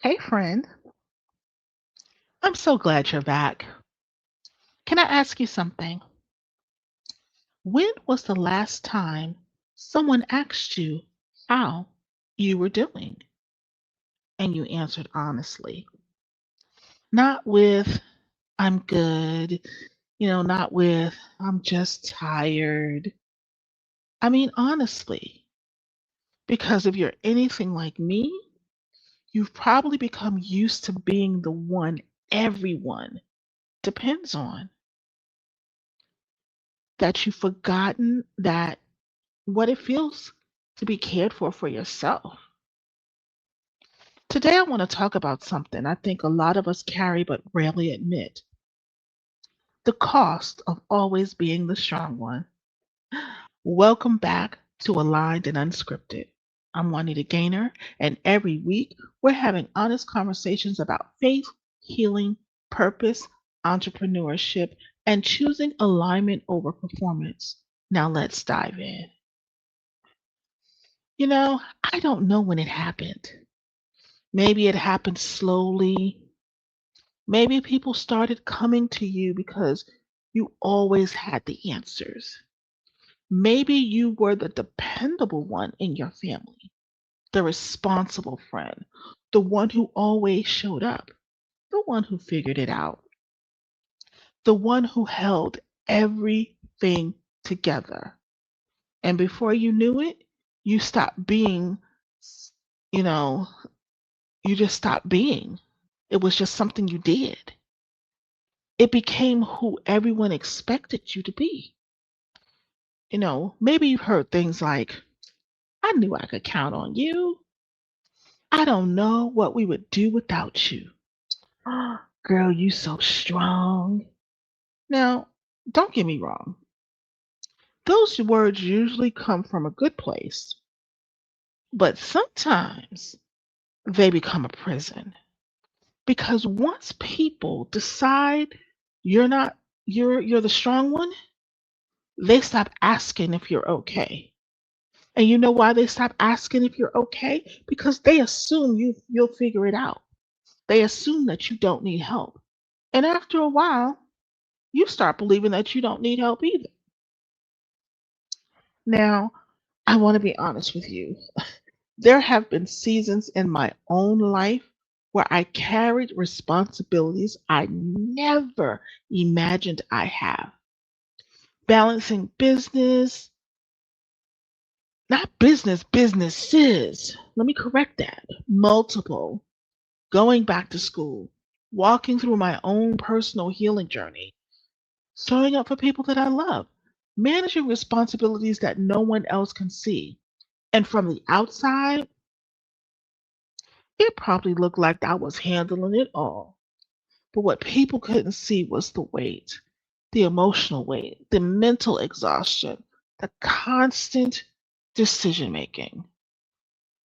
Hey, friend. I'm so glad you're back. Can I ask you something? When was the last time someone asked you how you were doing and you answered honestly? Not with, I'm good, not with, I'm just tired. I mean, honestly, because if you're anything like me, you've probably become used to being the one everyone depends on, that you've forgotten that what it feels to be cared for yourself. Today, I want to talk about something I think a lot of us carry but rarely admit: the cost of always being the strong one. Welcome back to Aligned and Unscripted. I'm Juanita Gaynor, and every week we're having honest conversations about faith, healing, purpose, entrepreneurship, and choosing alignment over performance. Now, let's dive in. I don't know when it happened. Maybe it happened slowly. Maybe people started coming to you because you always had the answers. Maybe you were the dependable one in your family, the responsible friend, the one who always showed up, the one who figured it out, the one who held everything together. And before you knew it, you stopped being, you know, you just stopped being. It was just something you did. It became who everyone expected you to be. Maybe you've heard things like, I knew I could count on you. I don't know what we would do without you. Girl, you so strong. Now, don't get me wrong. Those words usually come from a good place, but sometimes they become a prison. Because once people decide you're the strong one, they stop asking if you're okay. And you know why they stop asking if you're okay? Because they assume you'll figure it out. They assume that you don't need help. And after a while, you start believing that you don't need help either. Now, I want to be honest with you. There have been seasons in my own life where I carried responsibilities I never imagined I have. Balancing business, not businesses. Let me correct that. Multiple. Going back to school, walking through my own personal healing journey, showing up for people that I love, managing responsibilities that no one else can see. And from the outside, it probably looked like I was handling it all. But what people couldn't see was the weight, the emotional weight, the mental exhaustion, the constant decision making,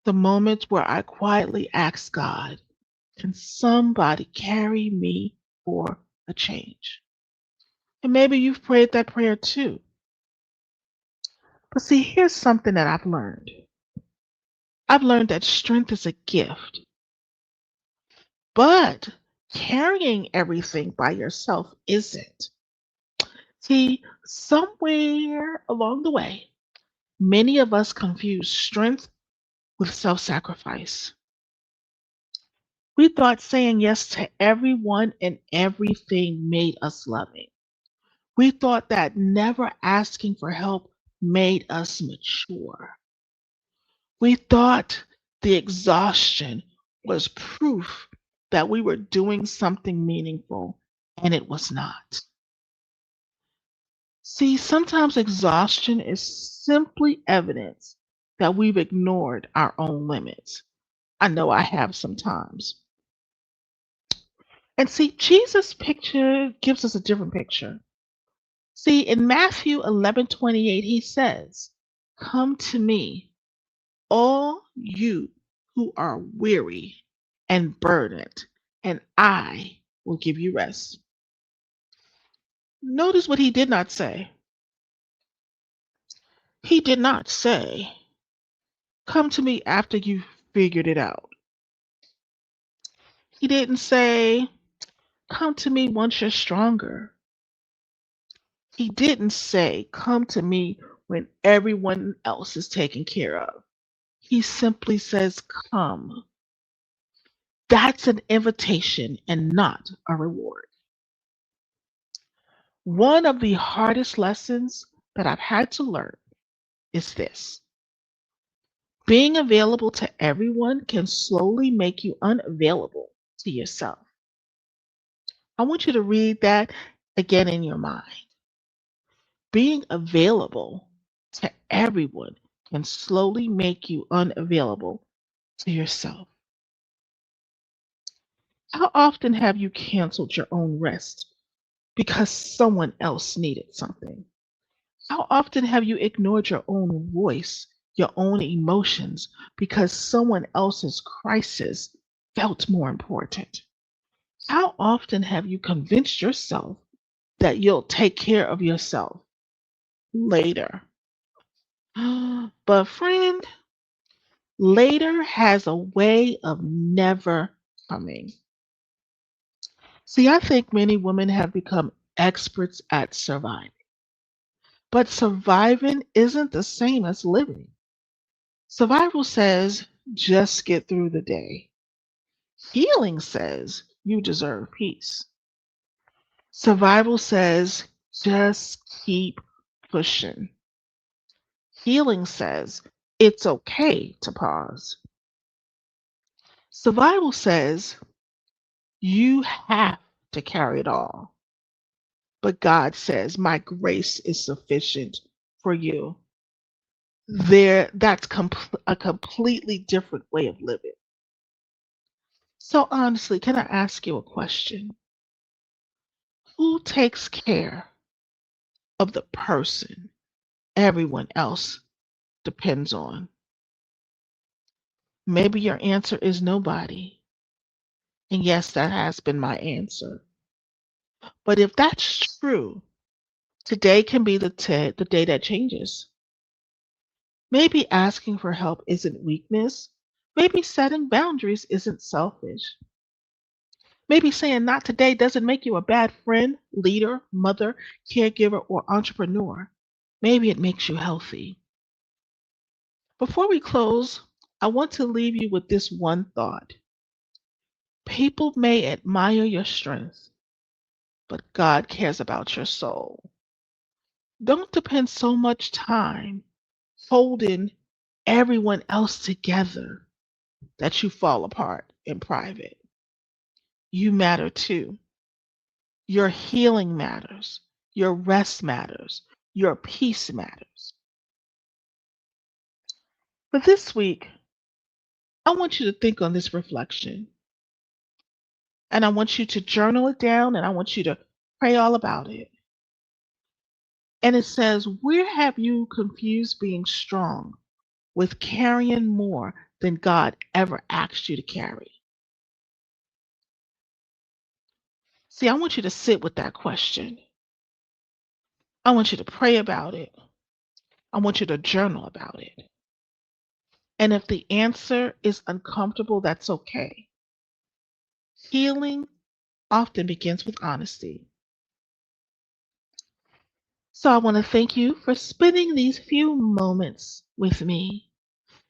the moments where I quietly asked God, can somebody carry me for a change? And maybe you've prayed that prayer too. But see, here's something that I've learned. I've learned that strength is a gift, but carrying everything by yourself isn't. See, somewhere along the way, many of us confuse strength with self sacrifice. We thought saying yes to everyone and everything made us loving. We thought that never asking for help made us mature. We thought the exhaustion was proof that we were doing something meaningful, and it was not. See, sometimes exhaustion is simply evidence that we've ignored our own limits. I know I have sometimes. And see, Jesus' picture gives us a different picture. See, in Matthew 11:28, he says, come to me, all you who are weary and burdened, and I will give you rest. Notice what he did not say. He did not say, come to me after you've figured it out. He didn't say, come to me once you're stronger. He didn't say, come to me when everyone else is taken care of. He simply says, come. That's an invitation and not a reward. One of the hardest lessons that I've had to learn is this: being available to everyone can slowly make you unavailable to yourself. I want you to read that again in your mind. Being available to everyone can slowly make you unavailable to yourself. How often have you canceled your own rest because someone else needed something? How often have you ignored your own voice, your own emotions, because someone else's crisis felt more important? How often have you convinced yourself that you'll take care of yourself later? But, friend, later has a way of never coming. See, I think many women have become experts at surviving, but surviving isn't the same as living. Survival says, just get through the day. Healing says, you deserve peace. Survival says, just keep pushing. Healing says, it's okay to pause. Survival says, you have to carry it all. But God says, my grace is sufficient for you. That's a completely different way of living. So honestly, can I ask you a question? Who takes care of the person everyone else depends on? Maybe your answer is nobody. And yes, that has been my answer. But if that's true, today can be the day that changes. Maybe asking for help isn't weakness. Maybe setting boundaries isn't selfish. Maybe saying not today doesn't make you a bad friend, leader, mother, caregiver, or entrepreneur. Maybe it makes you healthy. Before we close, I want to leave you with this one thought. People may admire your strength, but God cares about your soul. Don't depend so much time holding everyone else together that you fall apart in private. You matter too. Your healing matters. Your rest matters. Your peace matters. For this week, I want you to think on this reflection, and I want you to journal it down, and I want you to pray all about it. And it says, where have you confused being strong with carrying more than God ever asked you to carry? See, I want you to sit with that question. I want you to pray about it. I want you to journal about it. And if the answer is uncomfortable, that's okay. Healing often begins with honesty. So I want to thank you for spending these few moments with me.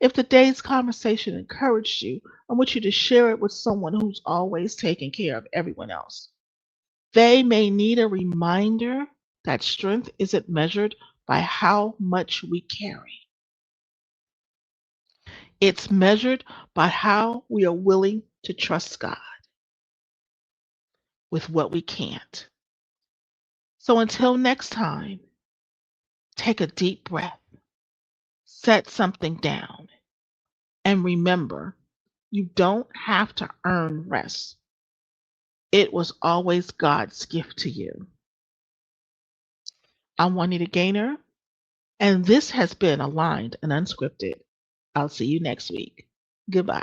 If today's conversation encouraged you, I want you to share it with someone who's always taking care of everyone else. They may need a reminder that strength isn't measured by how much we carry. It's measured by how we are willing to trust God with what we can't. So until next time, take a deep breath, set something down, and remember, you don't have to earn rest. It was always God's gift to you. I'm Juanita Gaynor, and this has been Aligned and Unscripted. I'll see you next week. Goodbye.